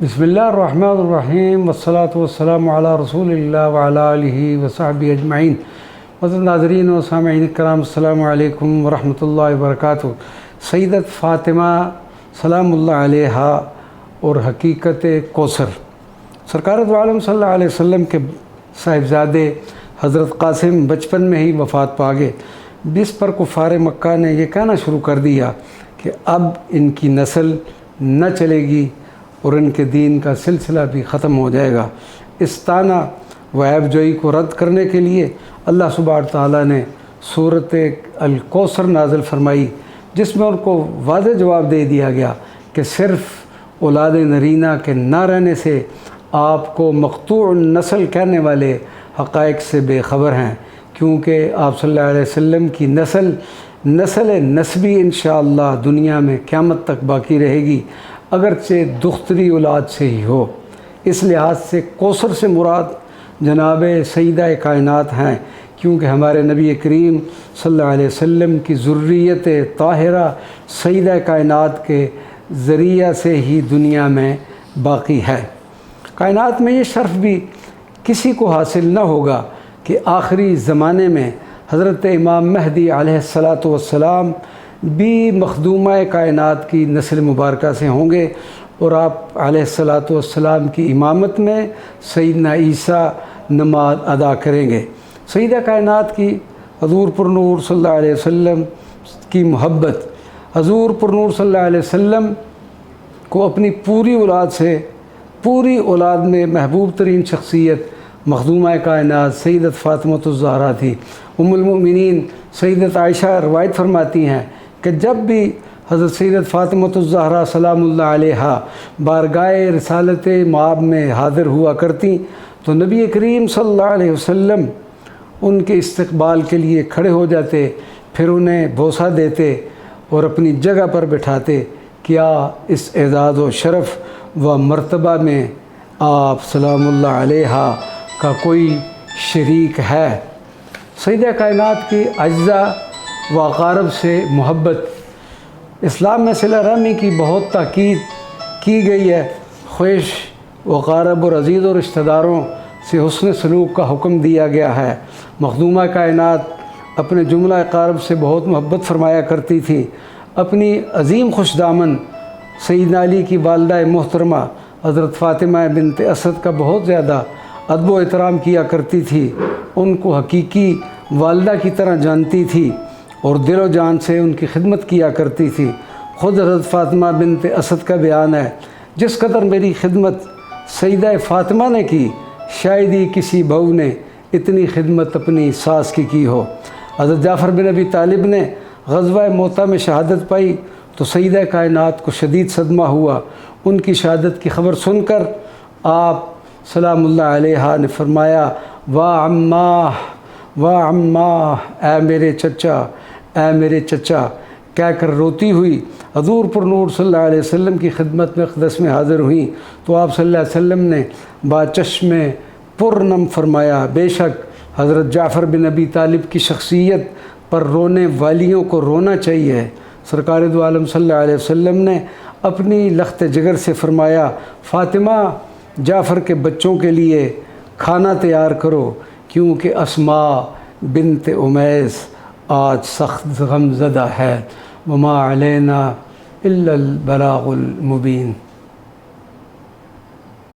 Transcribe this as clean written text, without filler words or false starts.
بسم اللہ الرحمن الرحیم والصلاة والسلام علی رسول اللہ وعلی آلہ وصحبہ اجمعین۔ معزز ناظرین و سامعین کرام، السلام علیکم ورحمۃ اللہ وبرکاتہ۔ سیدت فاطمہ سلام اللہ علیہا اور حقیقت کوثر، سرکار دو عالم صلی اللہ علیہ وسلم کے صاحبزادے حضرت قاسم بچپن میں ہی وفات پا گئے، جس پر کفار مکہ نے یہ کہنا شروع کر دیا کہ اب ان کی نسل نہ چلے گی اور ان کے دین کا سلسلہ بھی ختم ہو جائے گا۔ اس طعنہ و عیب جوئی کو رد کرنے کے لیے اللہ سبحانہ تعالیٰ نے سورۃ الکوثر نازل فرمائی، جس میں ان کو واضح جواب دے دیا گیا کہ صرف اولاد نرینہ کے نہ رہنے سے آپ کو مقطوع النسل کہنے والے حقائق سے بے خبر ہیں، کیونکہ آپ صلی اللہ علیہ وسلم کی نسل نسبی انشاءاللہ دنیا میں قیامت تک باقی رہے گی، اگرچہ دختری اولاد سے ہی ہو۔ اس لحاظ سے کوثر سے مراد جناب سیدہ کائنات ہیں، کیونکہ ہمارے نبی کریم صلی اللہ علیہ وسلم کی ذریت طاہرہ سیدہ کائنات کے ذریعہ سے ہی دنیا میں باقی ہے۔ کائنات میں یہ شرف بھی کسی کو حاصل نہ ہوگا کہ آخری زمانے میں حضرت امام مہدی علیہ السلام بھی مخدومہ کائنات کی نسل مبارکہ سے ہوں گے، اور آپ علیہ السلام کی امامت میں سیدنا عیسیٰ نماز ادا کریں گے۔ سیدہ کائنات کی حضور پر نور صلی اللہ علیہ وسلم کی محبت، حضور پر نور صلی اللہ علیہ وسلم کو اپنی پوری اولاد سے، پوری اولاد میں محبوب ترین شخصیت مخدومہ کائنات سیدت فاطمہ الزہرا تھی۔ ام المؤمنین سیدت عائشہ روایت فرماتی ہیں کہ جب بھی حضرت سیدت فاطمہ الزہرا سلام اللہ علیہا بارگاہ رسالت مآب میں حاضر ہوا کرتی تو نبی کریم صلی اللہ علیہ وسلم ان کے استقبال کے لیے کھڑے ہو جاتے، پھر انہیں بوسہ دیتے اور اپنی جگہ پر بٹھاتے۔ کیا اس اعزاز و شرف و مرتبہ میں آپ سلام اللہ علیہا کا کوئی شریک ہے؟ سیدہ کائنات کی اجزاء و اقارب سے محبت، اسلام میں صلہ رحمی کی بہت تاکید کی گئی ہے۔ خویش و اقارب اور عزیز و رشتہ داروں سے حسن سلوک کا حکم دیا گیا ہے۔ مخدومہ کائنات اپنے جملہ اقارب سے بہت محبت فرمایا کرتی تھی۔ اپنی عظیم خوش دامن سیدنا علی کی والدہ محترمہ حضرت فاطمہ بنت اسد کا بہت زیادہ ادب و احترام کیا کرتی تھی، ان کو حقیقی والدہ کی طرح جانتی تھی اور دل و جان سے ان کی خدمت کیا کرتی تھی۔ خود حضرت فاطمہ بنت اسد کا بیان ہے، جس قدر میری خدمت سیدہ فاطمہ نے کی، شاید ہی کسی بہو نے اتنی خدمت اپنی ساس کی ہو۔ حضرت جعفر بن ابی طالب نے غزوہ موتہ میں شہادت پائی تو سیدہ کائنات کو شدید صدمہ ہوا۔ ان کی شہادت کی خبر سن کر آپ سلام اللہ علیہا نے فرمایا، واہ عماہ واہ عماہ، اے میرے چچا، اے میرے چچا کہہ کر روتی ہوئی حضور پر نور صلی اللہ علیہ وسلم کی خدمت میں اقدس میں حاضر ہوئیں تو آپ صلی اللہ علیہ وسلم نے باچشم پرنم فرمایا، بے شک حضرت جعفر بن ابی طالب کی شخصیت پر رونے والیوں کو رونا چاہیے۔ سرکار دو عالم صلی اللہ علیہ وسلم نے اپنی لخت جگر سے فرمایا، فاطمہ جعفر کے بچوں کے لیے کھانا تیار کرو، کیونکہ اسماء بنت امیس آج سخت غمزدہ ہے، وما علینا الا البلاغ المبین۔